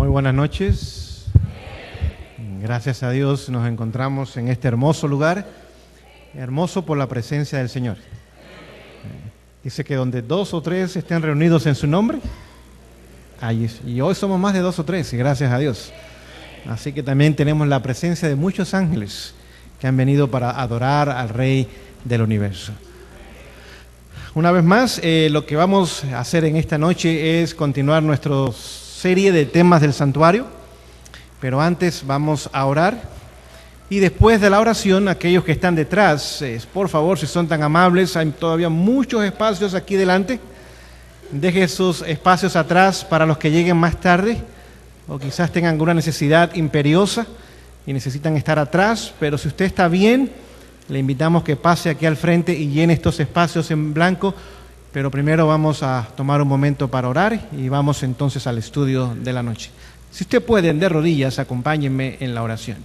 Muy buenas noches. Gracias a Dios nos encontramos en este hermoso lugar, hermoso por la presencia del Señor. Dice que donde 2 o 3 estén reunidos en su nombre, ahí es. Y hoy somos más de 2 o 3, y gracias a Dios. Así que también tenemos la presencia de muchos ángeles que han venido para adorar al Rey del Universo. Una vez más, lo que vamos a hacer en esta noche es continuar nuestra serie de temas del santuario, pero antes vamos a orar y después de la oración, aquellos que están detrás, por favor, si son tan amables, hay todavía muchos espacios aquí delante, deje esos espacios atrás para los que lleguen más tarde o quizás tengan alguna necesidad imperiosa y necesitan estar atrás, pero si usted está bien, le invitamos que pase aquí al frente y llene estos espacios en blanco, pero primero vamos a tomar un momento para orar y vamos entonces al estudio de la noche. Si usted puede, de rodillas, acompáñenme en la oración.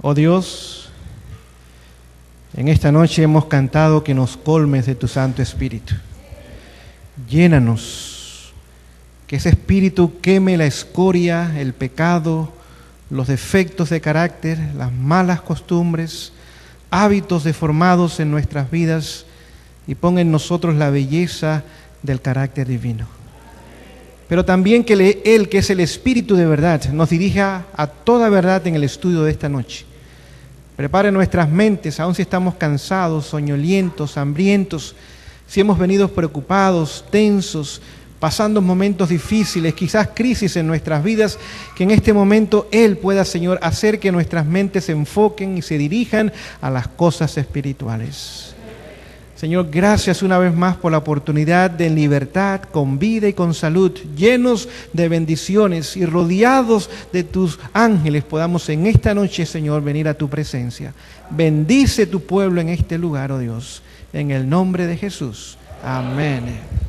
Oh Dios, en esta noche hemos cantado que nos colmes de tu Santo Espíritu. Llénanos, que ese Espíritu queme la escoria, el pecado, los defectos de carácter, las malas costumbres, hábitos deformados en nuestras vidas y ponga en nosotros la belleza del carácter divino. Pero también que Él, que es el Espíritu de verdad, nos dirija a toda verdad en el estudio de esta noche. Prepare nuestras mentes, aun si estamos cansados, soñolientos, hambrientos, si hemos venido preocupados, tensos, pasando momentos difíciles, quizás crisis en nuestras vidas, que en este momento Él pueda, Señor, hacer que nuestras mentes se enfoquen y se dirijan a las cosas espirituales. Señor, gracias una vez más por la oportunidad de en libertad, con vida y con salud, llenos de bendiciones y rodeados de tus ángeles, podamos en esta noche, Señor, venir a tu presencia. Bendice tu pueblo en este lugar, oh Dios, en el nombre de Jesús. Amén.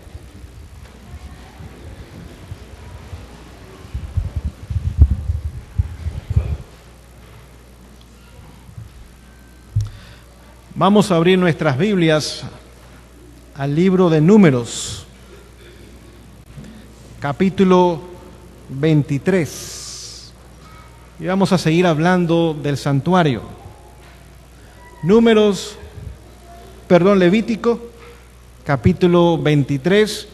Vamos a abrir nuestras Biblias al libro de Números, capítulo 23. Y vamos a seguir hablando del santuario. Levítico, capítulo 23.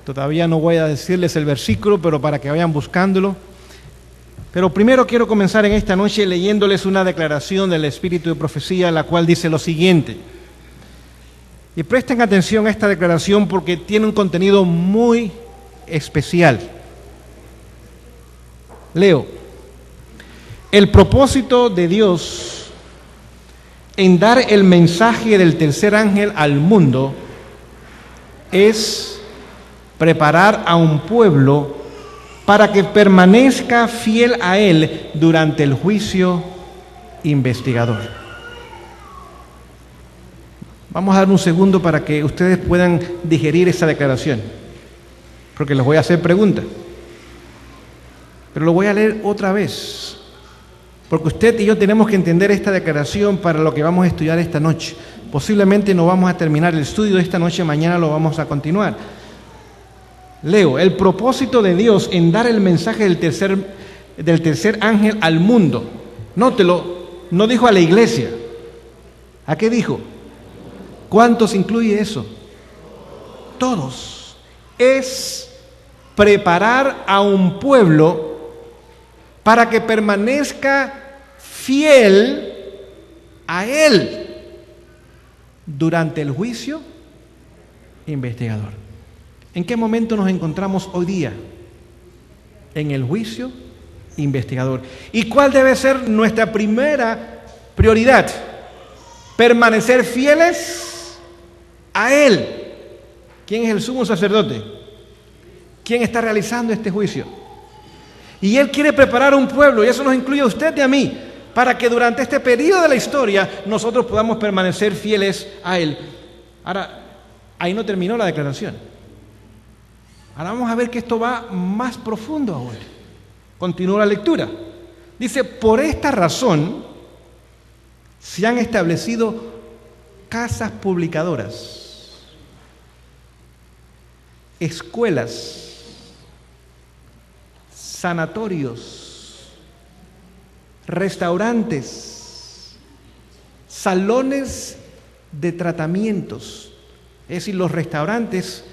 Todavía no voy a decirles el versículo, pero para que vayan buscándolo. Pero primero quiero comenzar en esta noche leyéndoles una declaración del Espíritu de Profecía, la cual dice lo siguiente. Y presten atención a esta declaración porque tiene un contenido muy especial. Leo. El propósito de Dios en dar el mensaje del tercer ángel al mundo es preparar a un pueblo para que permanezca fiel a Él durante el juicio investigador. Vamos a dar un segundo para que ustedes puedan digerir esta declaración, porque les voy a hacer preguntas. Pero lo voy a leer otra vez, porque usted y yo tenemos que entender esta declaración para lo que vamos a estudiar esta noche. Posiblemente no vamos a terminar el estudio de esta noche, mañana lo vamos a continuar. Leo, el propósito de Dios en dar el mensaje del tercer ángel al mundo. Nótelo, no dijo a la iglesia. ¿A qué dijo? ¿Cuántos incluye eso? Todos. Es preparar a un pueblo para que permanezca fiel a Él durante el juicio investigador. ¿En qué momento nos encontramos hoy día? En el juicio investigador. ¿Y cuál debe ser nuestra primera prioridad? Permanecer fieles a Él. ¿Quién es el sumo sacerdote? ¿Quién está realizando este juicio? Y Él quiere preparar un pueblo, y eso nos incluye a usted y a mí, para que durante este periodo de la historia nosotros podamos permanecer fieles a Él. Ahora, ahí no terminó la declaración. Ahora vamos a ver que esto va más profundo ahora. Continúa la lectura. Dice, por esta razón, Se han establecido casas publicadoras, escuelas, sanatorios, restaurantes, salones de tratamientos. Es decir, los restaurantes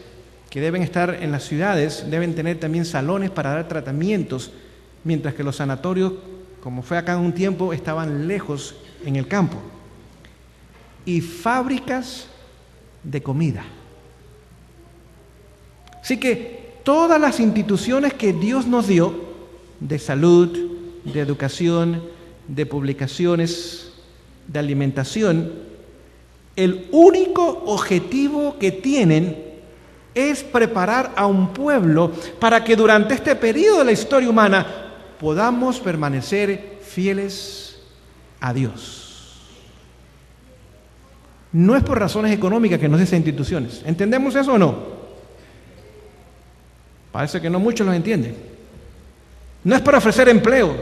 que deben estar en las ciudades deben tener también salones para dar tratamientos, mientras que los sanatorios, como fue acá en un tiempo, estaban lejos en el campo. Y fábricas de comida. Así que todas las instituciones que Dios nos dio, de salud, de educación, de publicaciones, de alimentación, el único objetivo que tienen es preparar a un pueblo para que durante este periodo de la historia humana podamos permanecer fieles a Dios. No es por razones económicas que nos den esas instituciones. ¿Entendemos eso o no? Parece que no muchos lo entienden. No es para ofrecer empleo.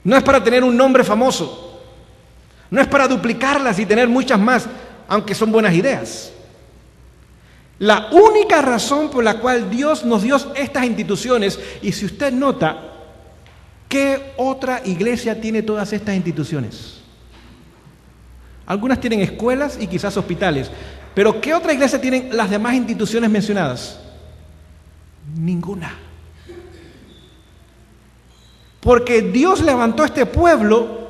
No es para tener un nombre famoso. No es para duplicarlas y tener muchas más, aunque son buenas ideas. La única razón por la cual Dios nos dio estas instituciones, y si usted nota, ¿qué otra iglesia tiene todas estas instituciones? Algunas tienen escuelas y quizás hospitales, pero ¿qué otra iglesia tienen las demás instituciones mencionadas? Ninguna. Porque Dios levantó a este pueblo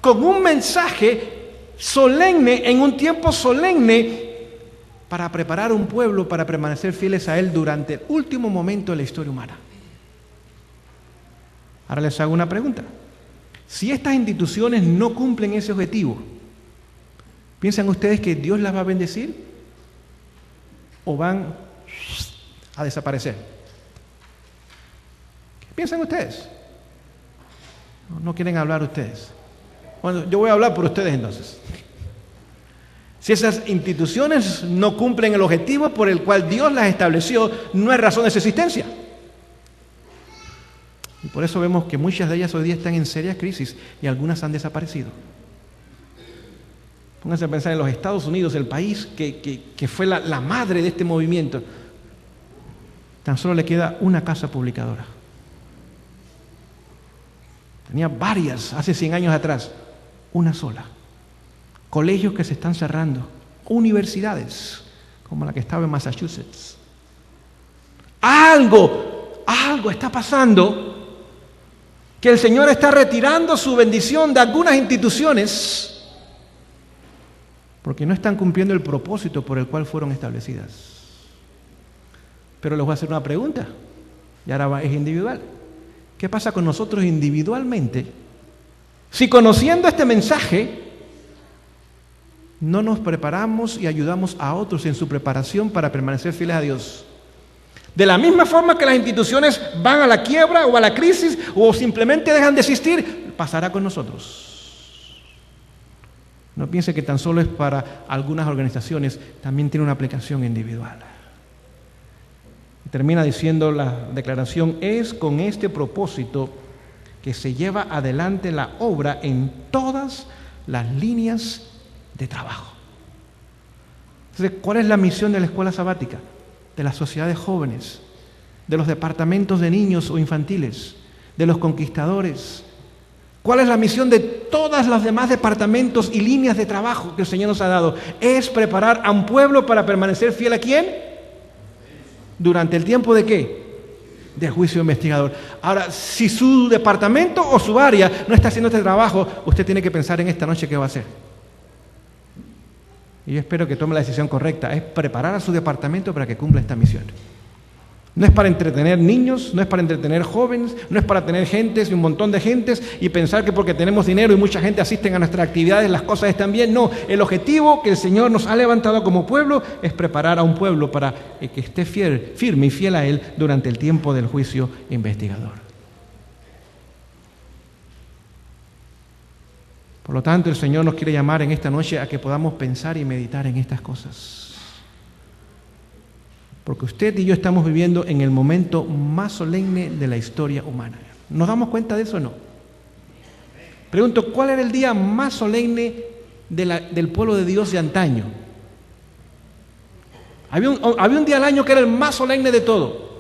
con un mensaje solemne, en un tiempo solemne, para preparar un pueblo para permanecer fieles a Él durante el último momento de la historia humana. Ahora les hago una pregunta. Si estas instituciones no cumplen ese objetivo, ¿piensan ustedes que Dios las va a bendecir? ¿O van a desaparecer? ¿Qué piensan ustedes? ¿No quieren hablar ustedes? Bueno, yo voy a hablar por ustedes entonces. Si esas instituciones no cumplen el objetivo por el cual Dios las estableció, no hay razón de su existencia. Y por eso vemos que muchas de ellas hoy día están en serias crisis y algunas han desaparecido. Pónganse a pensar en los Estados Unidos, el país que fue la madre de este movimiento. Tan solo le queda una casa publicadora. Tenía varias hace 100 años atrás, una sola. Colegios que se están cerrando, universidades como la que estaba en Massachusetts. Algo está pasando, que el Señor está retirando su bendición de algunas instituciones porque no están cumpliendo el propósito por el cual fueron establecidas. Pero les voy a hacer una pregunta, y ahora es individual. ¿Qué pasa con nosotros individualmente si, conociendo este mensaje, no nos preparamos y ayudamos a otros en su preparación para permanecer fieles a Dios? De la misma forma que las instituciones van a la quiebra o a la crisis o simplemente dejan de existir, pasará con nosotros. No piense que tan solo es para algunas organizaciones, también tiene una aplicación individual. Termina diciendo la declaración: es con este propósito que se lleva adelante la obra en todas las líneas de trabajo. Entonces, ¿cuál es la misión de la escuela sabática? De las sociedades jóvenes, de los departamentos de niños o infantiles, de los conquistadores. ¿Cuál es la misión de todos los demás departamentos y líneas de trabajo que el Señor nos ha dado? Es preparar a un pueblo para permanecer fiel a ¿quién? ¿Durante el tiempo de qué? De juicio investigador. Ahora, si su departamento o su área no está haciendo este trabajo, usted tiene que pensar en esta noche qué va a hacer. Y yo espero que tome la decisión correcta. Es preparar a su departamento para que cumpla esta misión. No es para entretener niños, no es para entretener jóvenes, no es para tener gentes y un montón de gentes y pensar que porque tenemos dinero y mucha gente asisten a nuestras actividades las cosas están bien. No, el objetivo que el Señor nos ha levantado como pueblo es preparar a un pueblo para que esté firme y fiel a Él durante el tiempo del juicio investigador. Por lo tanto, el Señor nos quiere llamar en esta noche a que podamos pensar y meditar en estas cosas. Porque usted y yo estamos viviendo en el momento más solemne de la historia humana. ¿Nos damos cuenta de eso o no? Pregunto, ¿cuál era el día más solemne del pueblo de Dios de antaño? Había un día al año que era el más solemne de todo.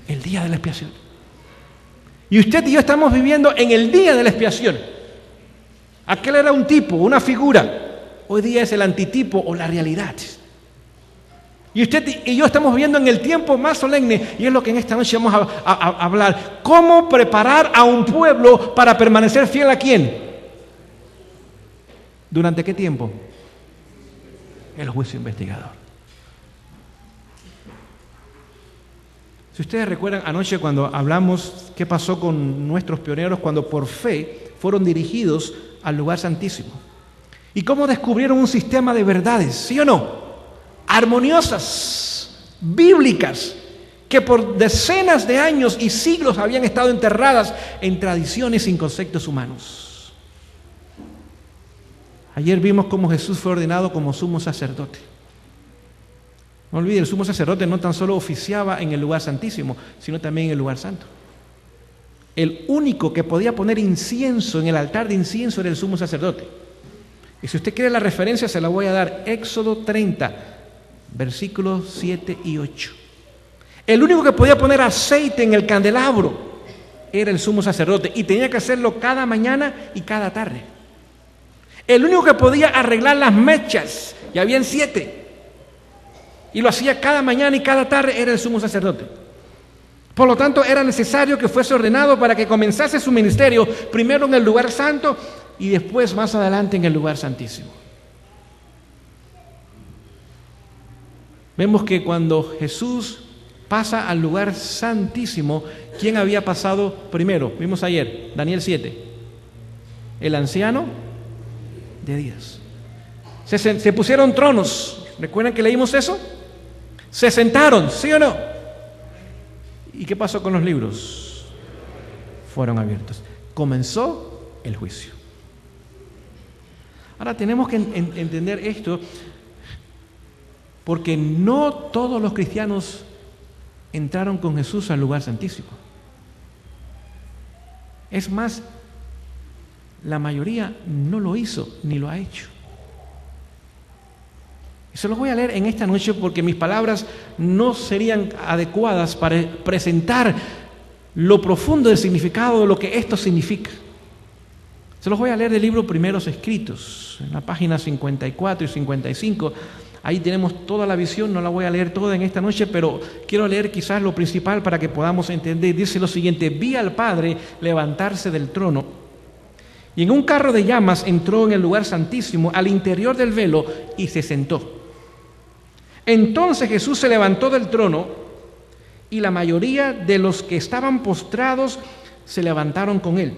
El día de la expiación. Y usted y yo estamos viviendo en el día de la expiación. Aquel era un tipo, una figura. Hoy día es el antitipo o la realidad. Y usted y yo estamos viviendo en el tiempo más solemne, y es lo que en esta noche vamos a hablar. ¿Cómo preparar a un pueblo para permanecer fiel a quién? ¿Durante qué tiempo? El juicio investigador. Si ustedes recuerdan anoche cuando hablamos qué pasó con nuestros pioneros cuando por fe fueron dirigidos al lugar santísimo. Y cómo descubrieron un sistema de verdades, ¿sí o no? Armoniosas, bíblicas, que por decenas de años y siglos habían estado enterradas en tradiciones sin conceptos humanos. Ayer vimos cómo Jesús fue ordenado como sumo sacerdote. No olvide, el sumo sacerdote no tan solo oficiaba en el lugar santísimo, sino también en el lugar santo. El único que podía poner incienso en el altar de incienso era el sumo sacerdote. Y si usted quiere la referencia, se la voy a dar. Éxodo 30, versículos 7 y 8. El único que podía poner aceite en el candelabro era el sumo sacerdote, y tenía que hacerlo cada mañana y cada tarde. El único que podía arreglar las mechas, y habían 7, y lo hacía cada mañana y cada tarde, era el sumo sacerdote. Por lo tanto, era necesario que fuese ordenado para que comenzase su ministerio primero en el lugar santo y después más adelante en el lugar santísimo. Vemos que cuando Jesús pasa al lugar santísimo, ¿quién había pasado primero? Vimos ayer, Daniel 7. El anciano de días. Se pusieron tronos. ¿Recuerdan que leímos eso? Se sentaron, ¿sí o no? ¿Y qué pasó con los libros? Fueron abiertos. Comenzó el juicio. Ahora tenemos que entender esto, porque no todos los cristianos entraron con Jesús al lugar santísimo. Es más, la mayoría no lo hizo ni lo ha hecho. Y se los voy a leer en esta noche porque mis palabras no serían adecuadas para presentar lo profundo del significado de lo que esto significa. Se los voy a leer del libro Primeros Escritos, en la página 54 y 55. Ahí tenemos toda la visión, no la voy a leer toda en esta noche, pero quiero leer quizás lo principal para que podamos entender. Dice lo siguiente: vi al Padre levantarse del trono, y en un carro de llamas entró en el lugar santísimo, al interior del velo, y se sentó. Entonces Jesús se levantó del trono, y la mayoría de los que estaban postrados se levantaron con él.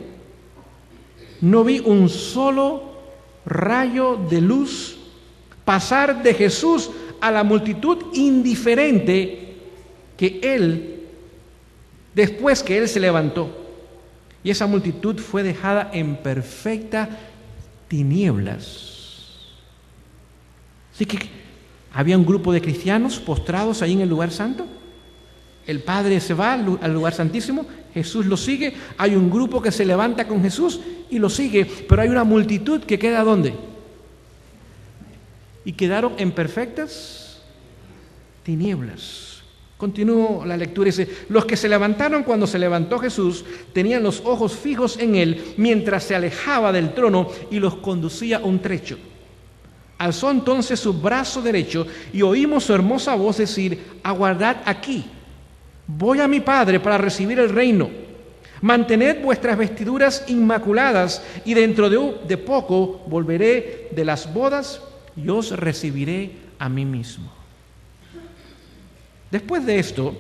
No vi un solo rayo de luz pasar de Jesús a la multitud indiferente que él, después que él se levantó. Y esa multitud fue dejada en perfecta tinieblas. Así que había un grupo de cristianos postrados ahí en el lugar santo. El Padre se va al lugar santísimo, Jesús lo sigue. Hay un grupo que se levanta con Jesús y lo sigue, pero hay una multitud que queda ¿dónde? Y quedaron en perfectas tinieblas. Continúo la lectura, dice: los que se levantaron cuando se levantó Jesús tenían los ojos fijos en él mientras se alejaba del trono y los conducía un trecho. Alzó entonces su brazo derecho y oímos su hermosa voz decir: aguardad aquí, voy a mi Padre para recibir el reino. Mantened vuestras vestiduras inmaculadas, y dentro de poco volveré de las bodas y os recibiré a mí mismo. Después de esto,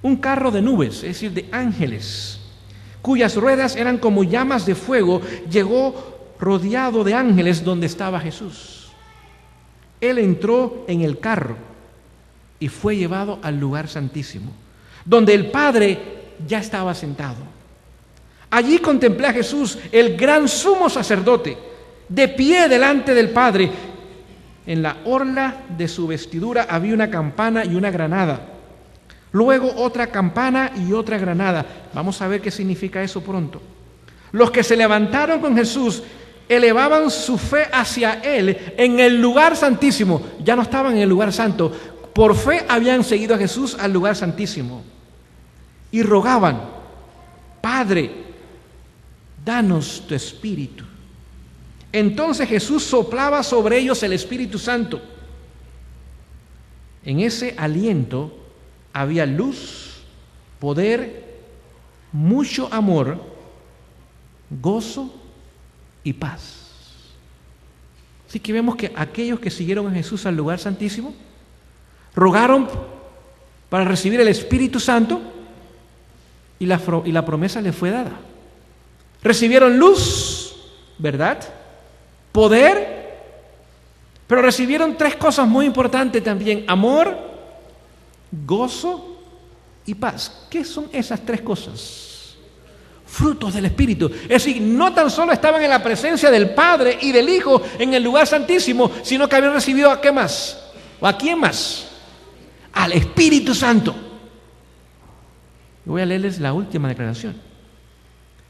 un carro de nubes, es decir, de ángeles, cuyas ruedas eran como llamas de fuego, llegó rodeado de ángeles donde estaba Jesús. Él entró en el carro y fue llevado al lugar santísimo, donde el Padre ya estaba sentado. Allí contemplé a Jesús, el gran sumo sacerdote, de pie delante del Padre. En la orla de su vestidura había una campana y una granada. Luego otra campana y otra granada. Vamos a ver qué significa eso pronto. los que se levantaron con Jesús elevaban su fe hacia Él en el lugar santísimo. Ya no estaban en el lugar santo. Por fe habían seguido a Jesús al lugar santísimo. Y rogaban: Padre, danos tu Espíritu. Entonces Jesús soplaba sobre ellos el Espíritu Santo. En ese aliento había luz, poder, mucho amor, gozo y paz. Así que vemos que aquellos que siguieron a Jesús al lugar santísimo rogaron para recibir el Espíritu Santo y la promesa les fue dada. Recibieron luz, ¿verdad? Poder, pero recibieron tres cosas muy importantes también: amor, gozo y paz. ¿Qué son esas tres cosas? Frutos del Espíritu. Es decir, no tan solo estaban en la presencia del Padre y del Hijo en el lugar santísimo, sino que habían recibido ¿a qué más? ¿O a quién más? Al Espíritu Santo. Voy a leerles la última declaración.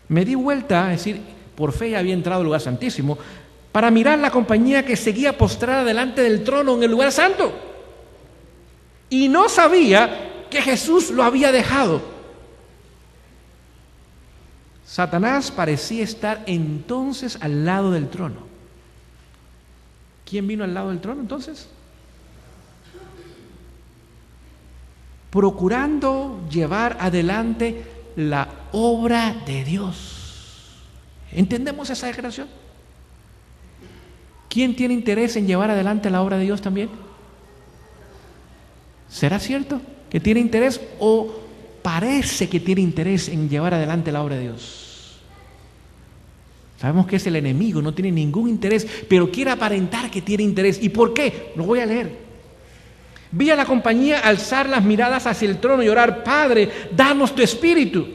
Me di vuelta, es decir, por fe ya había entrado al lugar santísimo, para mirar la compañía que seguía postrada delante del trono en el lugar santo. Y no sabía que Jesús lo había dejado. Satanás parecía estar entonces al lado del trono. ¿Quién vino al lado del trono entonces? Procurando llevar adelante la obra de Dios. ¿Entendemos esa declaración? ¿Quién tiene interés en llevar adelante la obra de Dios también? ¿Será cierto que tiene interés o parece que tiene interés en llevar adelante la obra de Dios? Sabemos que es el enemigo, no tiene ningún interés, pero quiere aparentar que tiene interés. ¿Y por qué? Lo voy a leer. Vi a la compañía alzar las miradas hacia el trono y orar: Padre, danos tu Espíritu.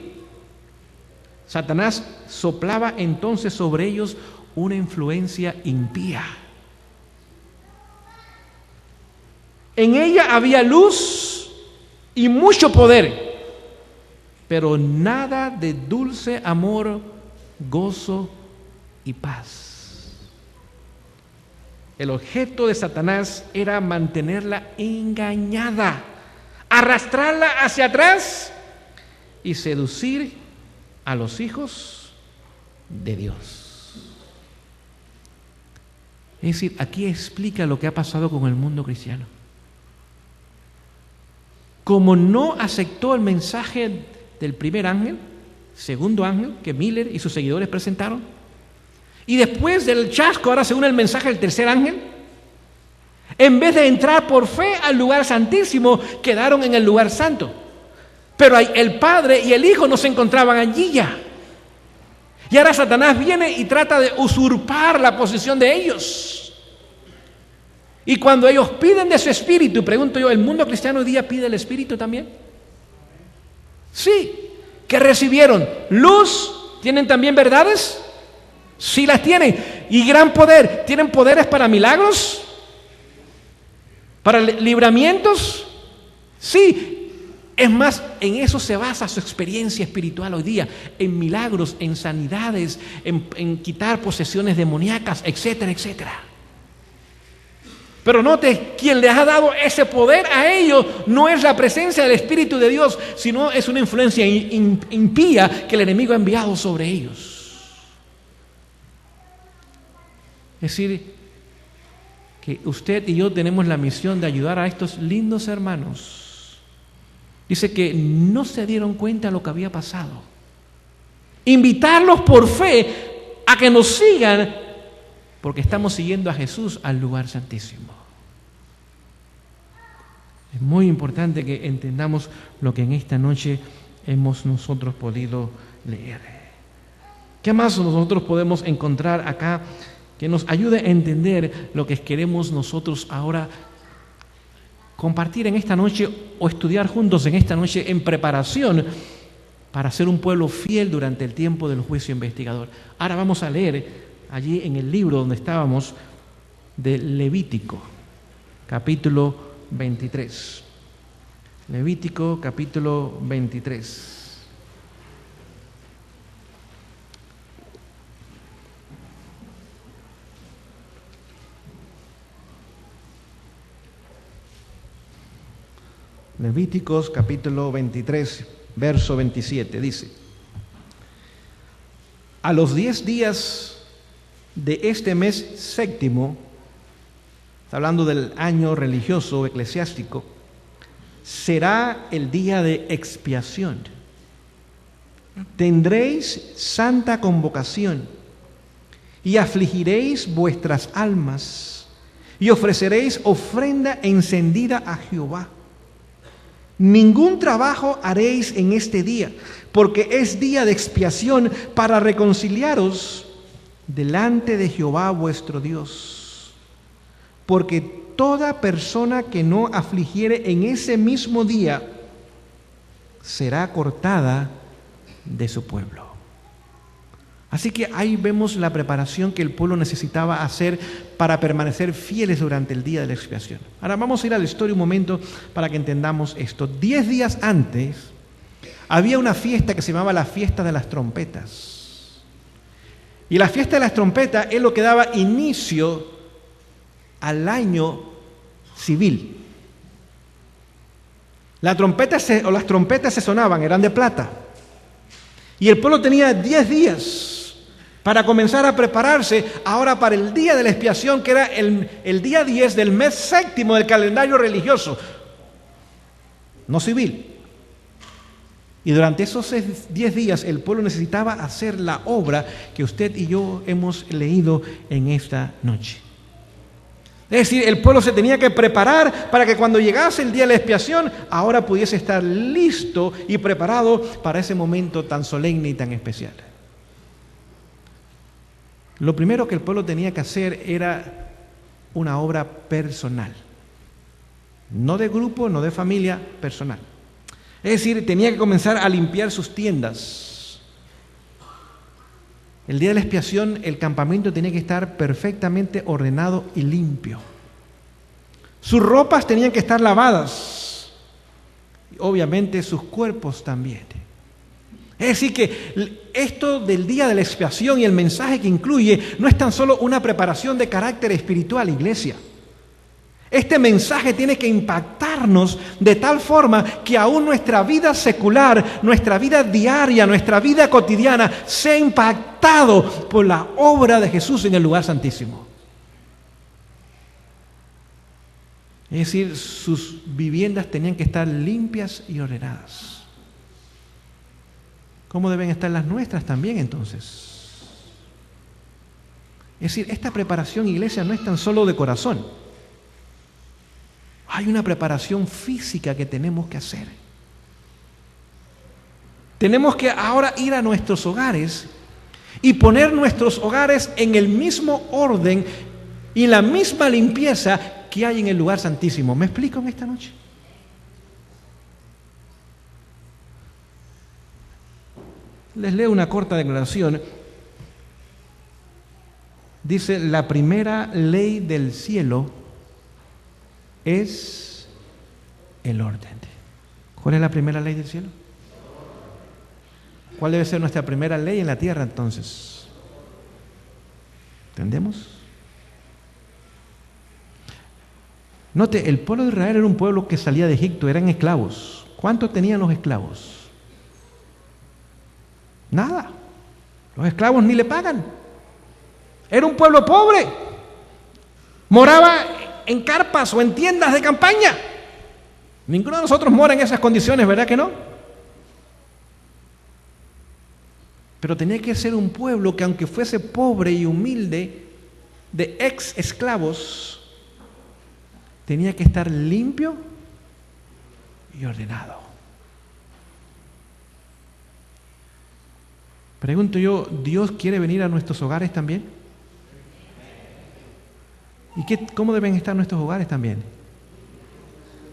Satanás soplaba entonces sobre ellos una influencia impía. En ella había luz y mucho poder, pero nada de dulce amor, gozo y paz. El objeto de Satanás era mantenerla engañada, arrastrarla hacia atrás y seducir a los hijos de Dios. Es decir, aquí explica lo que ha pasado con el mundo cristiano. Como no aceptó el mensaje del primer ángel, segundo ángel que Miller y sus seguidores presentaron, y después del chasco ahora se une el mensaje del tercer ángel, en vez de entrar por fe al lugar santísimo, quedaron en el lugar santo. Pero el Padre y el Hijo no se encontraban allí ya. Y ahora Satanás viene y trata de usurpar la posición de ellos. Y cuando ellos piden de su Espíritu, pregunto yo, ¿el mundo cristiano hoy día pide el Espíritu también? Sí. ¿Qué recibieron? ¿Luz? ¿Tienen también verdades? Sí las tienen. ¿Y gran poder? ¿Tienen poderes para milagros? ¿Para libramientos? Sí. Es más, en eso se basa su experiencia espiritual hoy día, en milagros, en sanidades, en quitar posesiones demoníacas, etcétera, etcétera. Pero note, quien les ha dado ese poder a ellos no es la presencia del Espíritu de Dios, sino es una influencia impía que el enemigo ha enviado sobre ellos. Es decir, que usted y yo tenemos la misión de ayudar a estos lindos hermanos. Dice que no se dieron cuenta de lo que había pasado. Invitarlos por fe a que nos sigan, porque estamos siguiendo a Jesús al lugar santísimo. Es muy importante que entendamos lo que en esta noche hemos nosotros podido leer. ¿Qué más nosotros podemos encontrar acá que nos ayude a entender lo que queremos nosotros ahora compartir en esta noche o estudiar juntos en esta noche en preparación para ser un pueblo fiel durante el tiempo del juicio investigador? Ahora vamos a leer allí en el libro donde estábamos de Levítico, capítulo 23. Levítico, capítulo 23. Levíticos capítulo 23, verso 27, dice: a los 10 días de este mes séptimo, está hablando del año religioso eclesiástico, será el día de expiación. Tendréis santa convocación y afligiréis vuestras almas y ofreceréis ofrenda encendida a Jehová. Ningún trabajo haréis en este día, porque es día de expiación para reconciliaros delante de Jehová vuestro Dios. Porque toda persona que no afligiere en ese mismo día será cortada de su pueblo. Así que ahí vemos la preparación que el pueblo necesitaba hacer para permanecer fieles durante el día de la expiación. Ahora vamos a ir a la historia un momento para que entendamos esto. 10 días antes había una fiesta que se llamaba la fiesta de las trompetas. Y la fiesta de las trompetas es lo que daba inicio al año civil. Las trompetas se sonaban, eran de plata. Y el pueblo tenía 10 días para comenzar a prepararse ahora para el día de la expiación, que era el día 10 del mes séptimo del calendario religioso, no civil. Y durante esos 10 días el pueblo necesitaba hacer la obra que usted y yo hemos leído en esta noche. Es decir, el pueblo se tenía que preparar para que cuando llegase el día de la expiación, ahora pudiese estar listo y preparado para ese momento tan solemne y tan especial. Lo primero que el pueblo tenía que hacer era una obra personal. No de grupo, no de familia, personal. Es decir, tenía que comenzar a limpiar sus tiendas. El día de la expiación, el campamento tenía que estar perfectamente ordenado y limpio. Sus ropas tenían que estar lavadas. Y obviamente sus cuerpos también. Es decir, que esto del día de la expiación y el mensaje que incluye no es tan solo una preparación de carácter espiritual, iglesia. Este mensaje tiene que impactarnos de tal forma que aún nuestra vida secular, nuestra vida diaria, nuestra vida cotidiana sea impactado por la obra de Jesús en el lugar santísimo. Es decir, sus viviendas tenían que estar limpias y ordenadas. ¿Cómo deben estar las nuestras también entonces? Es decir, esta preparación, iglesia, no es tan solo de corazón. Hay una preparación física que tenemos que hacer. Tenemos que ahora ir a nuestros hogares y poner nuestros hogares en el mismo orden y la misma limpieza que hay en el lugar santísimo. ¿Me explico en esta noche? Les leo una corta declaración. Dice: la primera ley del cielo es el orden. ¿Cuál es la primera ley del cielo? ¿Cuál debe ser nuestra primera ley en la tierra entonces? ¿Entendemos? Note, el pueblo de Israel era un pueblo que salía de Egipto, eran esclavos. ¿Cuánto tenían los esclavos? Nada. Los esclavos ni le pagan. Era un pueblo pobre. Moraba en carpas o en tiendas de campaña. Ninguno de nosotros mora en esas condiciones, ¿verdad que no? Pero tenía que ser un pueblo que, aunque fuese pobre y humilde, de ex esclavos, tenía que estar limpio y ordenado. Pregunto yo, ¿Dios quiere venir a nuestros hogares también? ¿Y cómo deben estar nuestros hogares también?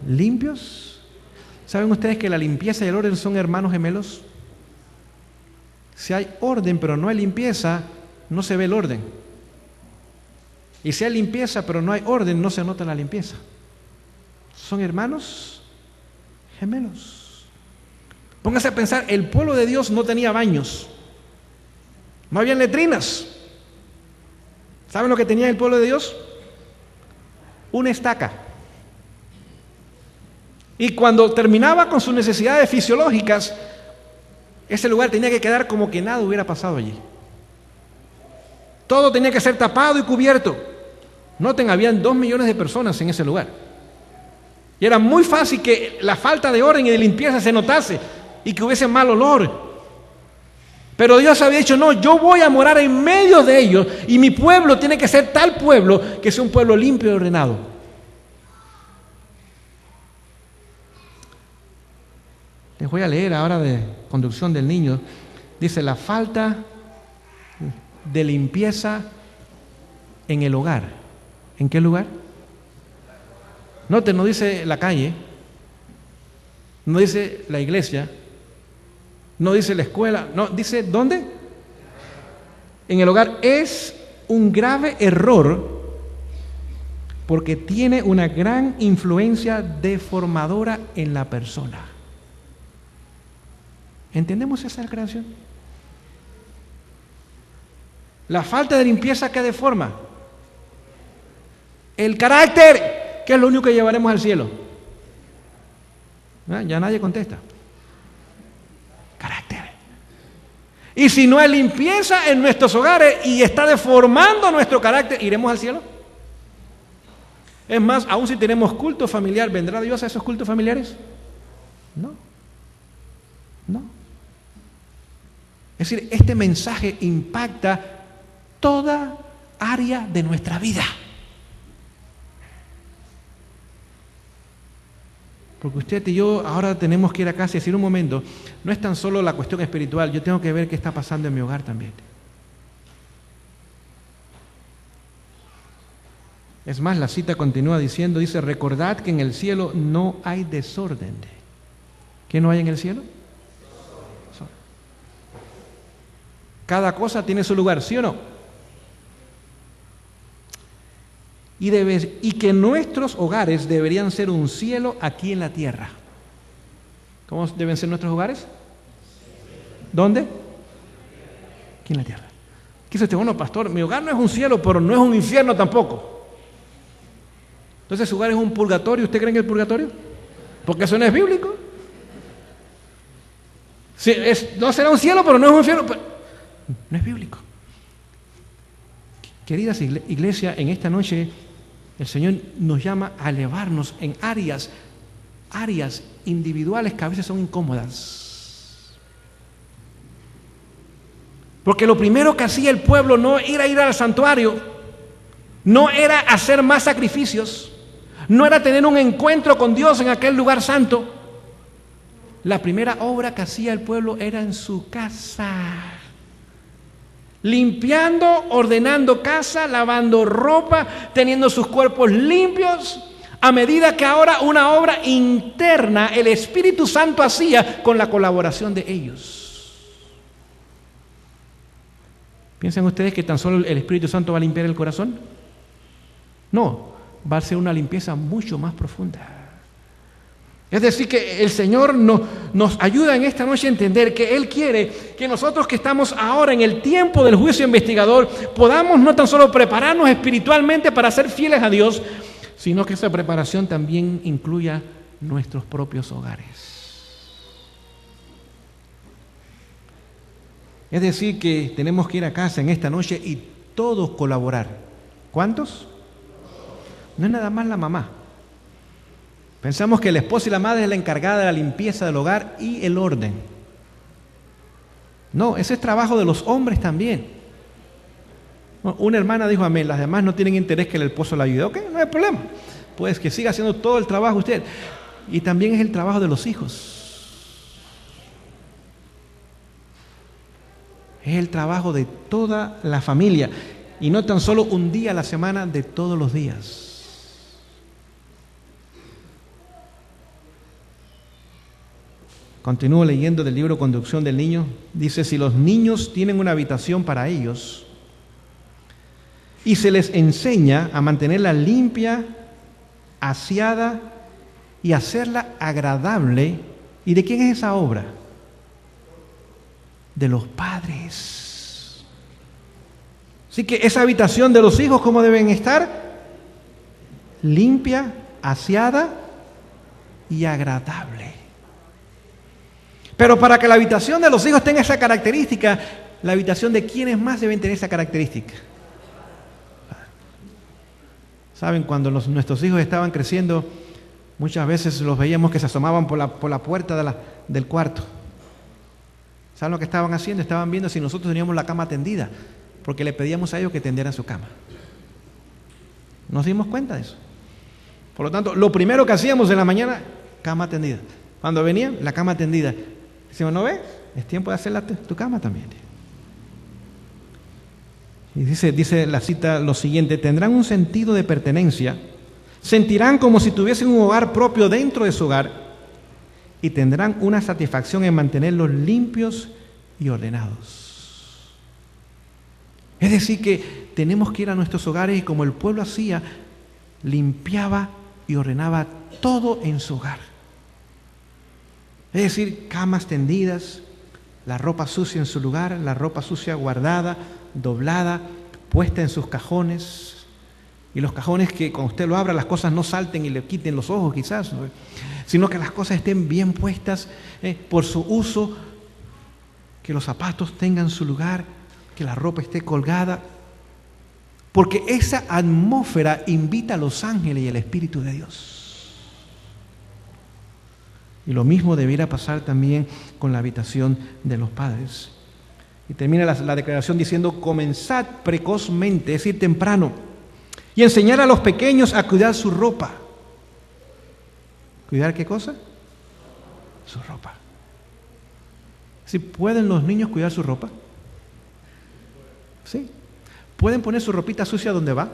¿Limpios? ¿Saben ustedes que la limpieza y el orden son hermanos gemelos? Si hay orden pero no hay limpieza, no se ve el orden. Y si hay limpieza pero no hay orden, no se nota la limpieza. Son hermanos gemelos. Póngase a pensar, el pueblo de Dios no tenía baños. No habían letrinas. ¿Saben lo que tenía el pueblo de Dios? Una estaca. Y cuando terminaba con sus necesidades fisiológicas, ese lugar tenía que quedar como que nada hubiera pasado allí. Todo tenía que ser tapado y cubierto. Noten, habían 2 millones de personas en ese lugar. Y era muy fácil que la falta de orden y de limpieza se notase y que hubiese mal olor. Pero Dios había dicho, no, yo voy a morar en medio de ellos y mi pueblo tiene que ser tal pueblo que sea un pueblo limpio y ordenado. Les voy a leer ahora de conducción del niño. Dice, la falta de limpieza en el hogar. ¿En qué lugar? Noten, no dice la calle, no dice la iglesia, no dice la escuela, no, dice ¿dónde? En el hogar. Es un grave error porque tiene una gran influencia deformadora en la persona. ¿Entendemos esa declaración? La falta de limpieza que deforma el carácter, que es lo único que llevaremos al cielo. Ya nadie contesta. Carácter. Y si no hay limpieza en nuestros hogares y está deformando nuestro carácter, ¿iremos al cielo? Es más, aún si tenemos culto familiar, ¿vendrá Dios a esos cultos familiares? No. No. Es decir, este mensaje impacta toda área de nuestra vida. Porque usted y yo ahora tenemos que ir a casa y decir un momento, no es tan solo la cuestión espiritual, yo tengo que ver qué está pasando en mi hogar también. Es más, la cita continúa diciendo, dice, recordad que en el cielo no hay desorden. ¿Qué no hay en el cielo? Cada cosa tiene su lugar, ¿sí o no? Y que nuestros hogares deberían ser un cielo aquí en la tierra. ¿Cómo deben ser nuestros hogares? ¿Dónde? Aquí en la tierra. ¿Qué dice usted? Bueno, pastor, mi hogar no es un cielo, pero no es un infierno tampoco. Entonces, su hogar es un purgatorio. ¿Usted cree en el purgatorio? Porque eso no es bíblico. Sí, no será un cielo, pero no es un infierno. No es bíblico. Queridas iglesia, en esta noche el Señor nos llama a elevarnos en áreas individuales que a veces son incómodas. Porque lo primero que hacía el pueblo no era ir al santuario, no era hacer más sacrificios, no era tener un encuentro con Dios en aquel lugar santo. La primera obra que hacía el pueblo era en su casa. Limpiando, ordenando casa, lavando ropa, teniendo sus cuerpos limpios, a medida que ahora una obra interna el Espíritu Santo hacía con la colaboración de ellos. ¿Piensan ustedes que tan solo el Espíritu Santo va a limpiar el corazón? No, va a ser una limpieza mucho más profunda. Es decir, que el Señor nos ayuda en esta noche a entender que Él quiere que nosotros que estamos ahora en el tiempo del juicio investigador podamos no tan solo prepararnos espiritualmente para ser fieles a Dios, sino que esa preparación también incluya nuestros propios hogares. Es decir, que tenemos que ir a casa en esta noche y todos colaborar. ¿Cuántos? No es nada más la mamá. Pensamos que el esposo y la madre es la encargada de la limpieza del hogar y el orden. No, ese es trabajo de los hombres también. Una hermana dijo, amén, las demás no tienen interés que el esposo la ayude. Ok, no hay problema. Pues que siga haciendo todo el trabajo usted. Y también es el trabajo de los hijos. Es el trabajo de toda la familia. Y no tan solo un día a la semana, de todos los días. Continúo leyendo del libro Conducción del Niño. Dice, si los niños tienen una habitación para ellos y se les enseña a mantenerla limpia, aseada y hacerla agradable, ¿y de quién es esa obra? De los padres. Así que esa habitación de los hijos, ¿cómo deben estar? Limpia, aseada y agradable. Pero para que la habitación de los hijos tenga esa característica, la habitación de quienes más deben tener esa característica. Saben, cuando nuestros hijos estaban creciendo, muchas veces los veíamos que se asomaban por la puerta del cuarto. ¿Saben lo que estaban haciendo? Estaban viendo si nosotros teníamos la cama tendida, porque le pedíamos a ellos que tendieran su cama. Nos dimos cuenta de eso. Por lo tanto, lo primero que hacíamos en la mañana, cama tendida. Cuando venían, la cama tendida. Decimos, ¿no ves? Es tiempo de hacer tu cama también. Y dice la cita lo siguiente: tendrán un sentido de pertenencia, sentirán como si tuviesen un hogar propio dentro de su hogar y tendrán una satisfacción en mantenerlos limpios y ordenados. Es decir, que tenemos que ir a nuestros hogares y, como el pueblo hacía, limpiaba y ordenaba todo en su hogar. Es decir, camas tendidas, la ropa sucia en su lugar, la ropa sucia guardada, doblada, puesta en sus cajones. Y los cajones que cuando usted lo abra, las cosas no salten y le quiten los ojos quizás, ¿no? Sino que las cosas estén bien puestas por su uso, que los zapatos tengan su lugar, que la ropa esté colgada. Porque esa atmósfera invita a los ángeles y el Espíritu de Dios. Y lo mismo debiera pasar también con la habitación de los padres. Y termina la declaración diciendo: comenzad precozmente, es decir, temprano, y enseñar a los pequeños a cuidar su ropa. ¿Cuidar qué cosa? Su ropa. ¿Sí pueden los niños cuidar su ropa? ¿Sí? ¿Pueden poner su ropita sucia donde va?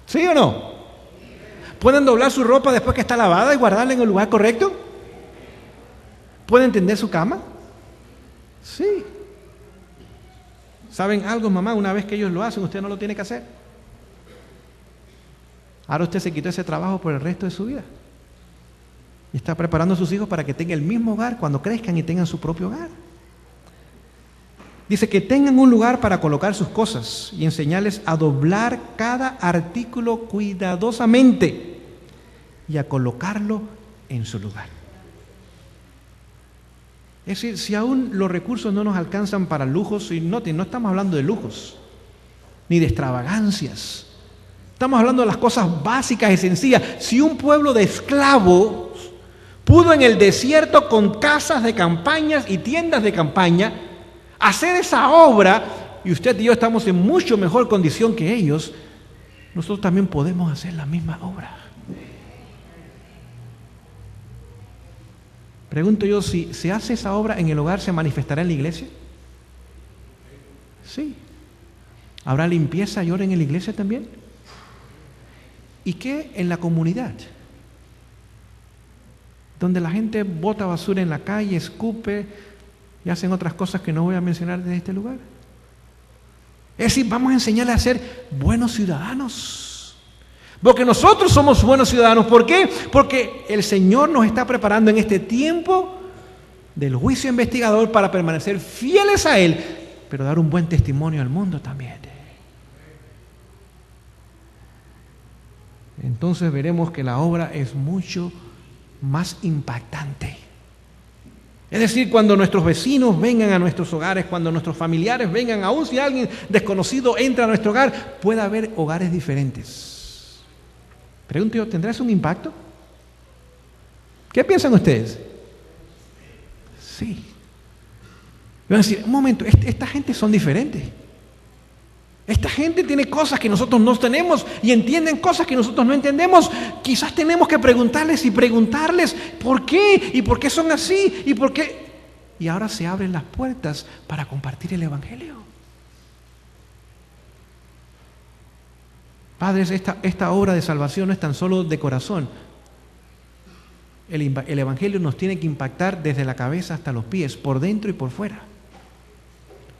¿Sí o no? ¿Pueden doblar su ropa después que está lavada y guardarla en el lugar correcto? ¿Pueden tender su cama? Sí. ¿Saben algo, mamá? Una vez que ellos lo hacen, usted no lo tiene que hacer. Ahora usted se quitó ese trabajo por el resto de su vida. Y está preparando a sus hijos para que tengan el mismo hogar cuando crezcan y tengan su propio hogar. Dice que tengan un lugar para colocar sus cosas y enseñarles a doblar cada artículo cuidadosamente y a colocarlo en su lugar. Es decir, si aún los recursos no nos alcanzan para lujos, y no estamos hablando de lujos, ni de extravagancias, estamos hablando de las cosas básicas y sencillas. Si un pueblo de esclavos pudo en el desierto, con casas de campañas y tiendas de campaña, hacer esa obra, y usted y yo estamos en mucho mejor condición que ellos, nosotros también podemos hacer la misma obra. Pregunto yo, si se hace esa obra en el hogar, ¿se manifestará en la iglesia? Sí. ¿Habrá limpieza y orden en la iglesia también? ¿Y qué en la comunidad? Donde la gente bota basura en la calle, escupe y hacen otras cosas que no voy a mencionar desde este lugar. Es decir, vamos a enseñarles a ser buenos ciudadanos. Porque nosotros somos buenos ciudadanos. ¿Por qué? Porque el Señor nos está preparando en este tiempo del juicio investigador para permanecer fieles a Él, pero dar un buen testimonio al mundo también. Entonces veremos que la obra es mucho más impactante. Es decir, cuando nuestros vecinos vengan a nuestros hogares, cuando nuestros familiares vengan, aun si alguien desconocido entra a nuestro hogar, puede haber hogares diferentes. Pregunto yo, ¿tendrá eso un impacto? ¿Qué piensan ustedes? Sí. Van a decir, un momento, esta gente son diferentes. Esta gente tiene cosas que nosotros no tenemos y entienden cosas que nosotros no entendemos. Quizás tenemos que preguntarles por qué y por qué son así y por qué. Y ahora se abren las puertas para compartir el Evangelio. Padres, esta obra de salvación no es tan solo de corazón. El Evangelio nos tiene que impactar desde la cabeza hasta los pies, por dentro y por fuera.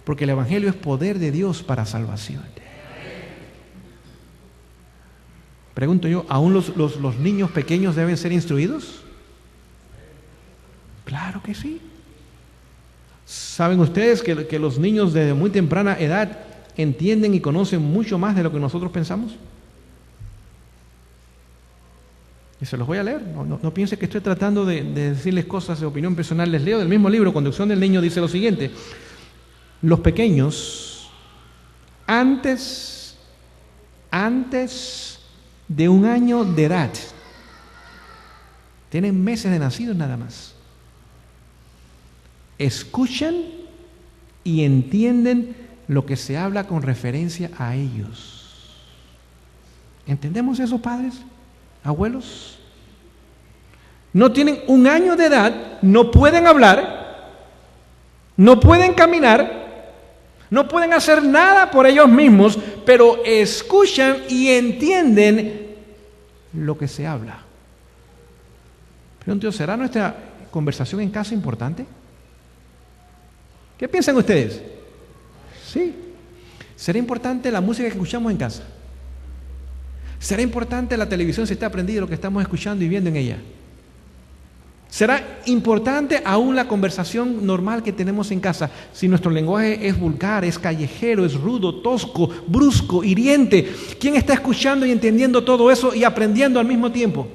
Porque el Evangelio es poder de Dios para salvación. Pregunto yo, ¿aún los niños pequeños deben ser instruidos? Claro que sí. ¿Saben ustedes que los niños desde muy temprana edad entienden y conocen mucho más de lo que nosotros pensamos? Y se los voy a leer. No piense que estoy tratando de decirles cosas de opinión personal. Les leo del mismo libro, Conducción del Niño, dice lo siguiente. Los pequeños, antes de 1 año de edad, tienen meses de nacidos nada más, escuchan y entienden lo que se habla con referencia a ellos. ¿Entendemos eso, padres? ¿Abuelos? No tienen 1 año de edad, no pueden hablar, no pueden caminar, no pueden hacer nada por ellos mismos, pero escuchan y entienden lo que se habla. Pregunto, ¿será nuestra conversación en casa importante? ¿Qué piensan ustedes? Sí. ¿Será importante la música que escuchamos en casa? ¿Será importante la televisión si está aprendida lo que estamos escuchando y viendo en ella? ¿Será importante aún la conversación normal que tenemos en casa si nuestro lenguaje es vulgar, es callejero, es rudo, tosco, brusco, hiriente? ¿Quién está escuchando y entendiendo todo eso y aprendiendo al mismo tiempo?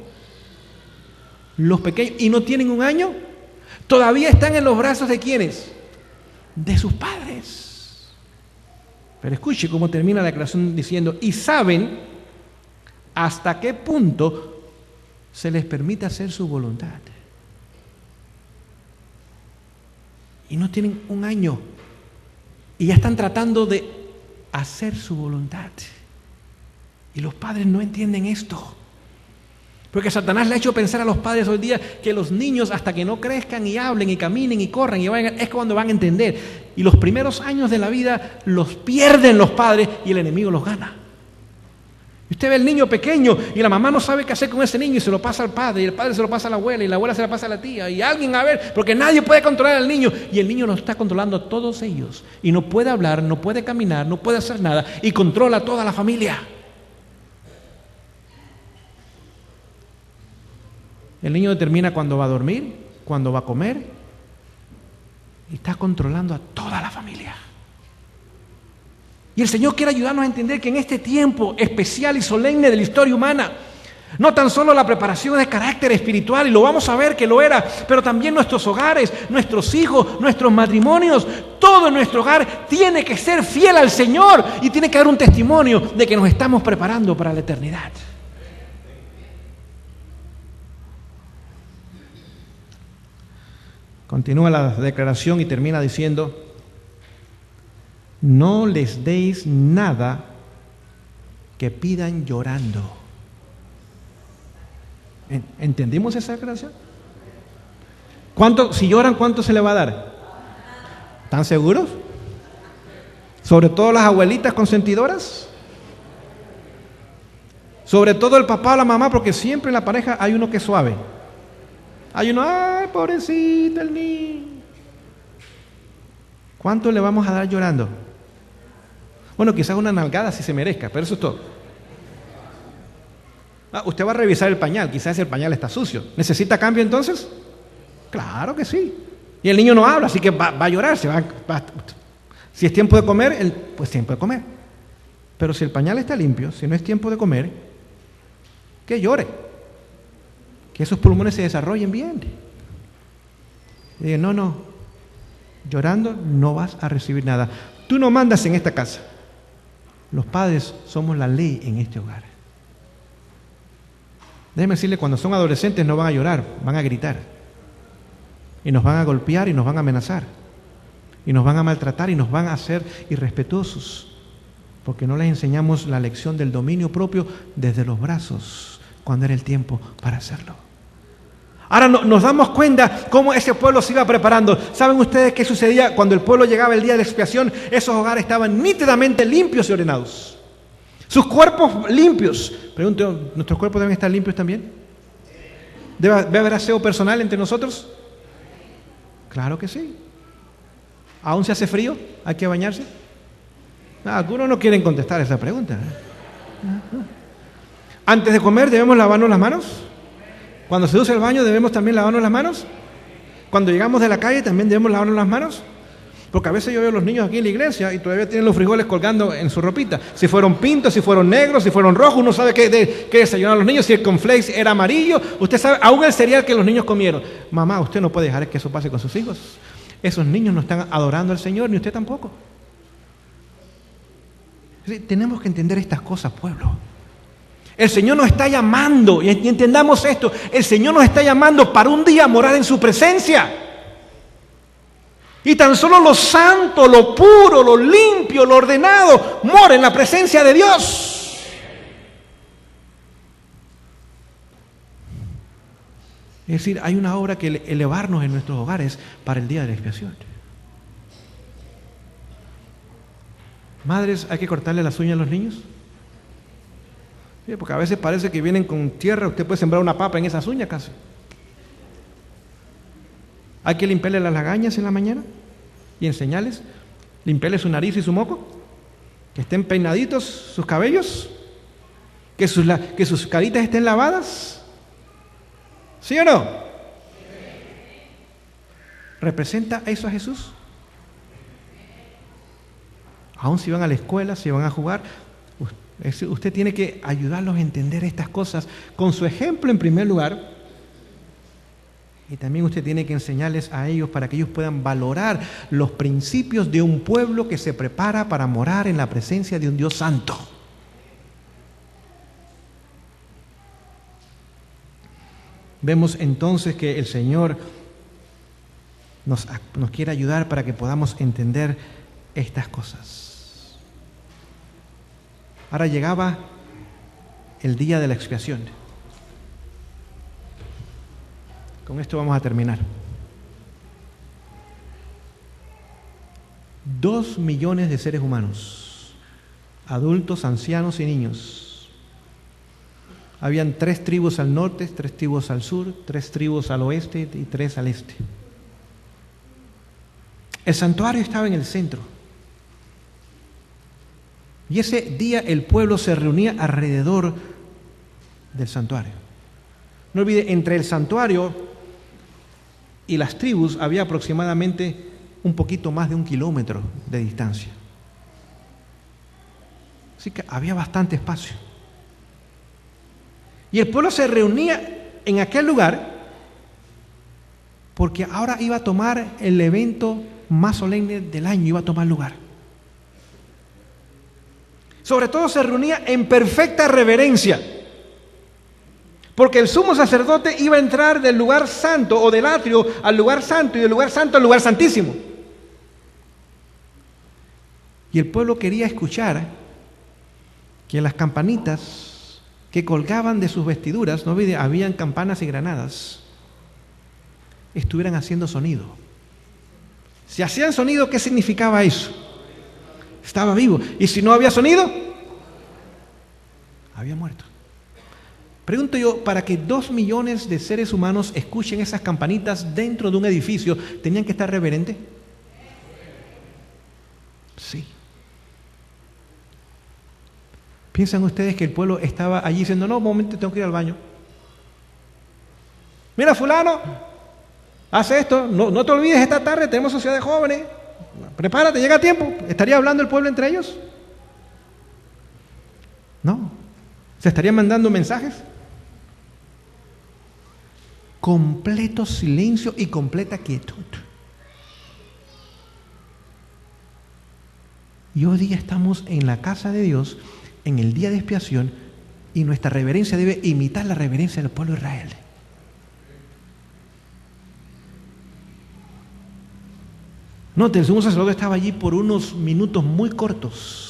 Los pequeños, y no tienen 1 año, todavía están en los brazos de ¿quiénes? De sus padres. Pero escuche cómo termina la declaración diciendo, y saben hasta qué punto se les permite hacer su voluntad. Y no tienen 1 año y ya están tratando de hacer su voluntad. Y los padres no entienden esto. Porque Satanás le ha hecho pensar a los padres hoy día que los niños, hasta que no crezcan y hablen y caminen y corran y vayan, es cuando van a entender. Y los primeros años de la vida los pierden los padres y el enemigo los gana. Y usted ve al niño pequeño y la mamá no sabe qué hacer con ese niño y se lo pasa al padre, y el padre se lo pasa a la abuela, y la abuela se lo pasa a la tía, y alguien a ver, porque nadie puede controlar al niño, y el niño los está controlando a todos ellos. Y no puede hablar, no puede caminar, no puede hacer nada, y controla a toda la familia. El niño determina cuándo va a dormir, cuándo va a comer, y está controlando a toda la familia. Y el Señor quiere ayudarnos a entender que en este tiempo especial y solemne de la historia humana, no tan solo la preparación de carácter espiritual, y lo vamos a ver que lo era, pero también nuestros hogares, nuestros hijos, nuestros matrimonios, todo en nuestro hogar tiene que ser fiel al Señor y tiene que dar un testimonio de que nos estamos preparando para la eternidad. Continúa la declaración y termina diciendo, no les deis nada que pidan llorando. ¿Entendimos esa declaración? Si lloran, ¿cuánto se le va a dar? ¿Están seguros? Sobre todo las abuelitas consentidoras. Sobre todo el papá o la mamá, porque siempre en la pareja hay uno que es suave. Hay uno, ay, pobrecito el niño. ¿Cuánto le vamos a dar llorando? Bueno, quizás una nalgada si se merezca, pero eso es todo. Usted va a revisar el pañal, quizás el pañal está sucio. ¿Necesita cambio entonces? Claro que sí. Y el niño no habla, así que va a llorar. Si es tiempo de comer, pues tiempo de comer. Pero si el pañal está limpio, si no es tiempo de comer, que llore. Que esos pulmones se desarrollen bien. Y digan, no, llorando no vas a recibir nada. Tú no mandas en esta casa. Los padres somos la ley en este hogar. Déjeme decirle, cuando son adolescentes no van a llorar, van a gritar. Y nos van a golpear y nos van a amenazar. Y nos van a maltratar y nos van a hacer irrespetuosos. Porque no les enseñamos la lección del dominio propio desde los brazos, cuando era el tiempo para hacerlo. Ahora nos damos cuenta cómo ese pueblo se iba preparando. ¿Saben ustedes qué sucedía cuando el pueblo llegaba el día de la expiación? Esos hogares estaban nítidamente limpios y ordenados. Sus cuerpos limpios. Pregunto, ¿nuestros cuerpos deben estar limpios también? ¿Debe haber aseo personal entre nosotros? Claro que sí. ¿Aún se hace frío? ¿Hay que bañarse? Algunos no quieren contestar esa pregunta. Antes de comer, ¿debemos lavarnos las manos? Cuando se usa el baño, ¿debemos también lavarnos las manos? Cuando llegamos de la calle, ¿también debemos lavarnos las manos? Porque a veces yo veo a los niños aquí en la iglesia y todavía tienen los frijoles colgando en su ropita. Si fueron pintos, si fueron negros, si fueron rojos, uno sabe qué desayunaron los niños. Si el cornflakes era amarillo, usted sabe, aún el cereal que los niños comieron. Mamá, usted no puede dejar que eso pase con sus hijos. Esos niños no están adorando al Señor, ni usted tampoco. Tenemos que entender estas cosas, pueblo. El Señor nos está llamando, y entendamos esto, el Señor nos está llamando para un día morar en su presencia. Y tan solo lo santo, lo puro, lo limpio, lo ordenado, mora en la presencia de Dios. Es decir, hay una obra que elevarnos en nuestros hogares para el día de la expiación. Madres, ¿hay que cortarle las uñas a los niños? Sí, porque a veces parece que vienen con tierra, usted puede sembrar una papa en esas uñas casi. Hay que limpiarle las lagañas en la mañana y enseñarles, limpiarle su nariz y su moco, que estén peinaditos sus cabellos, que sus caritas estén lavadas. ¿Sí o no? ¿Representa eso a Jesús? Aún si van a la escuela, si van a jugar, usted tiene que ayudarlos a entender estas cosas con su ejemplo en primer lugar, y también usted tiene que enseñarles a ellos para que ellos puedan valorar los principios de un pueblo que se prepara para morar en la presencia de un Dios santo. Vemos entonces que el Señor nos quiere ayudar para que podamos entender estas cosas. Ahora llegaba el día de la expiación. Con esto vamos a terminar. 2 millones de seres humanos, adultos, ancianos y niños. Habían 3 tribus al norte, 3 tribus al sur, 3 tribus al oeste y 3 al este. El santuario estaba en el centro. Y ese día el pueblo se reunía alrededor del santuario. No olvide, entre el santuario y las tribus había aproximadamente un poquito más de 1 kilómetro de distancia. Así que había bastante espacio. Y el pueblo se reunía en aquel lugar porque ahora iba a tomar el evento más solemne del año, iba a tomar lugar. Sobre todo se reunía en perfecta reverencia, porque el sumo sacerdote iba a entrar del lugar santo o del atrio al lugar santo y del lugar santo al lugar santísimo. Y el pueblo quería escuchar que las campanitas que colgaban de sus vestiduras, no olvide, habían campanas y granadas, estuvieran haciendo sonido. Si hacían sonido, ¿qué significaba eso? Estaba vivo. Y si no había sonido, había muerto. Pregunto yo, para que 2 millones de seres humanos escuchen esas campanitas dentro de un edificio, ¿tenían que estar reverentes? Sí. ¿Piensan ustedes que el pueblo estaba allí diciendo, no, un momento, tengo que ir al baño? Mira, fulano, hace esto, no te olvides, esta tarde tenemos sociedad de jóvenes, prepárate, llega a tiempo. ¿Estaría hablando el pueblo entre ellos? No. ¿Se estarían mandando mensajes? Completo silencio y completa quietud. Y hoy día estamos en la casa de Dios, en el día de expiación, y nuestra reverencia debe imitar la reverencia del pueblo de Israel. Note, el sumo sacerdote estaba allí por unos minutos muy cortos.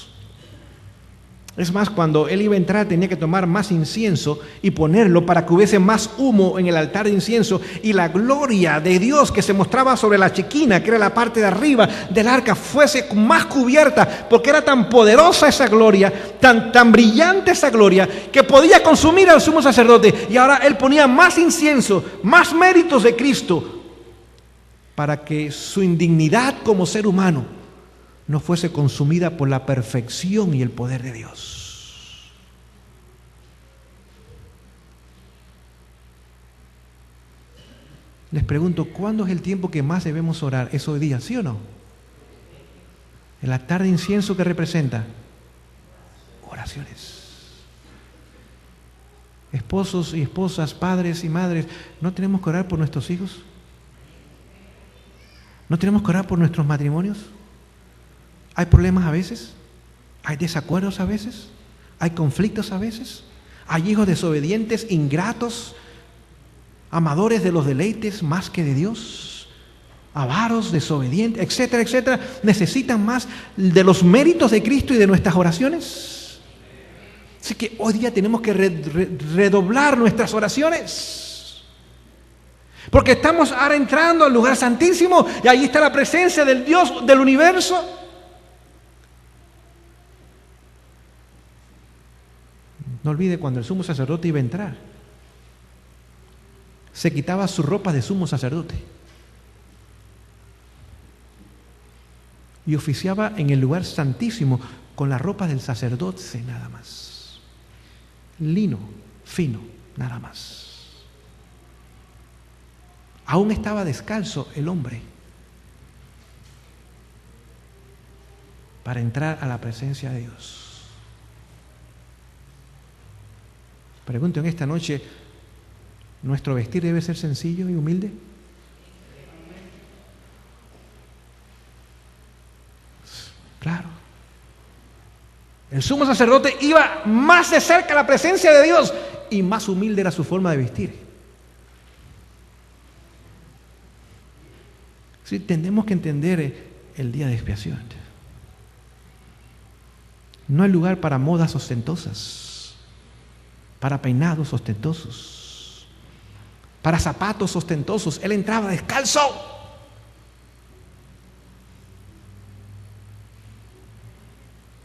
Es más, cuando él iba a entrar tenía que tomar más incienso y ponerlo para que hubiese más humo en el altar de incienso, y la gloria de Dios que se mostraba sobre la chequina, que era la parte de arriba del arca, fuese más cubierta, porque era tan poderosa esa gloria, tan brillante esa gloria, que podía consumir al sumo sacerdote. Y ahora él ponía más incienso, más méritos de Cristo, para que su indignidad como ser humano no fuese consumida por la perfección y el poder de Dios. Les pregunto, ¿cuándo es el tiempo que más debemos orar? ¿Es hoy día, sí o no? El altar de incienso, ¿qué representa? Oraciones. Esposos y esposas, padres y madres, ¿no tenemos que orar por nuestros hijos? ¿No tenemos que orar por nuestros matrimonios? ¿Hay problemas a veces? ¿Hay desacuerdos a veces? ¿Hay conflictos a veces? ¿Hay hijos desobedientes, ingratos, amadores de los deleites más que de Dios? Avaros, desobedientes, etcétera, etcétera. ¿Necesitan más de los méritos de Cristo y de nuestras oraciones? Así que hoy día tenemos que redoblar nuestras oraciones. Porque estamos ahora entrando al lugar santísimo y ahí está la presencia del Dios del universo. No olvide cuando el sumo sacerdote iba a entrar, se quitaba su ropa de sumo sacerdote y oficiaba en el lugar santísimo con la ropa del sacerdote nada más. Lino, fino, nada más. Aún estaba descalzo el hombre para entrar a la presencia de Dios. Pregunto en esta noche, ¿nuestro vestir debe ser sencillo y humilde? Claro. El sumo sacerdote iba más de cerca a la presencia de Dios y más humilde era su forma de vestir. Sí, tenemos que entender el día de expiación. No hay lugar para modas ostentosas, para peinados ostentosos, para zapatos ostentosos. Él entraba descalzo.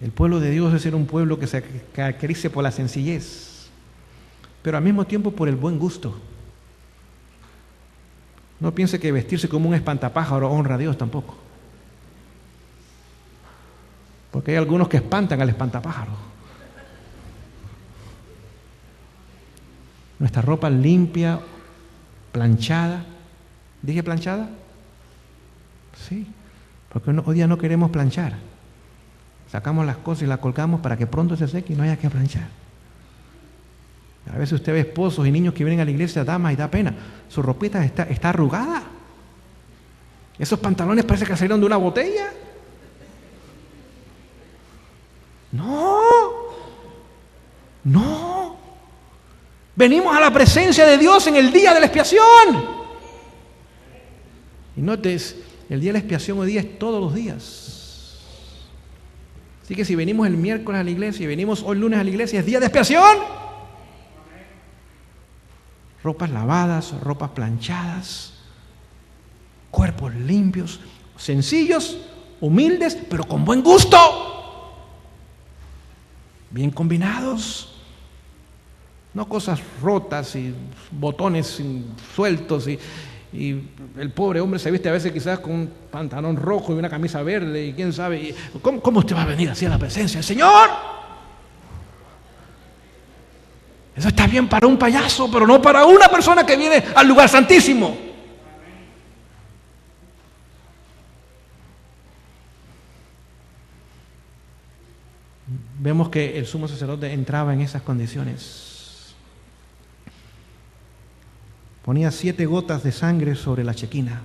El pueblo de Dios debe ser un pueblo que se caracterice por la sencillez, pero al mismo tiempo por el buen gusto. No piense que vestirse como un espantapájaro honra a Dios tampoco. Porque hay algunos que espantan al espantapájaro. Nuestra ropa limpia, planchada. ¿Dije planchada? Sí, porque hoy día no queremos planchar. Sacamos las cosas y las colgamos para que pronto se seque y no haya que planchar. A veces usted ve esposos y niños que vienen a la iglesia, damas, y da pena. Su ropita está arrugada. Esos pantalones parece que salieron de una botella. No. Venimos a la presencia de Dios en el día de la expiación. Y notes, el día de la expiación hoy día es todos los días. Así que si venimos el miércoles a la iglesia y venimos hoy lunes a la iglesia, es día de expiación. Ropas lavadas, ropas planchadas, cuerpos limpios, sencillos, humildes, pero con buen gusto, bien combinados, no cosas rotas y botones sueltos y el pobre hombre se viste a veces quizás con un pantalón rojo y una camisa verde y quién sabe, ¿cómo usted va a venir así a la presencia del Señor? Eso está bien para un payaso, pero no para una persona que viene al lugar santísimo. Vemos que el sumo sacerdote entraba en esas condiciones. Ponía 7 gotas de sangre sobre la chequina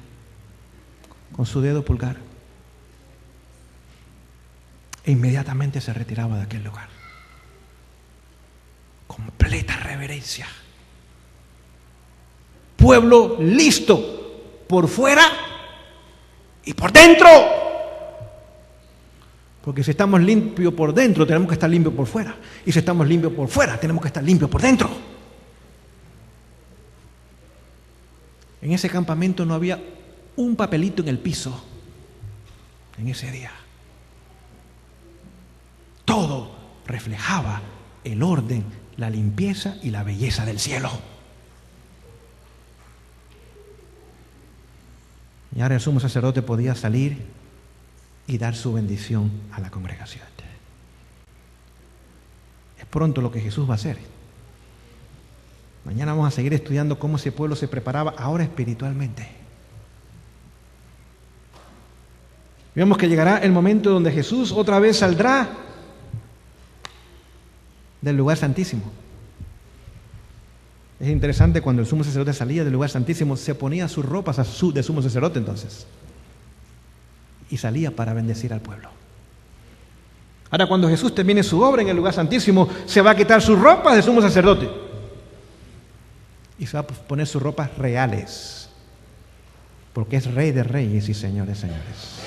con su dedo pulgar e inmediatamente se retiraba de aquel lugar. Completa reverencia. Pueblo listo por fuera y por dentro. Porque si estamos limpios por dentro, tenemos que estar limpios por fuera. Y si estamos limpios por fuera, tenemos que estar limpios por dentro. En ese campamento no había un papelito en el piso en ese día. Todo reflejaba el orden, la limpieza y la belleza del cielo. Y ahora el sumo sacerdote podía salir y dar su bendición a la congregación. Es pronto lo que Jesús va a hacer. Mañana vamos a seguir estudiando cómo ese pueblo se preparaba ahora espiritualmente. Vemos que llegará el momento donde Jesús otra vez saldrá del lugar santísimo. Es interesante, cuando el sumo sacerdote salía del lugar santísimo, se ponía sus ropas de sumo sacerdote entonces, y salía para bendecir al pueblo. Ahora, cuando Jesús termine su obra en el lugar santísimo, se va a quitar sus ropas de sumo sacerdote y se va a poner sus ropas reales, porque es Rey de reyes y Señor de señores.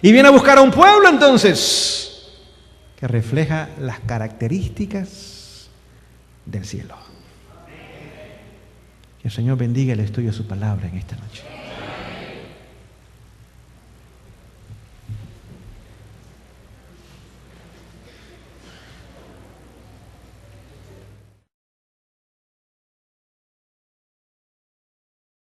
Y viene a buscar a un pueblo entonces que refleja las características del cielo. Que el Señor bendiga el estudio de su palabra en esta noche.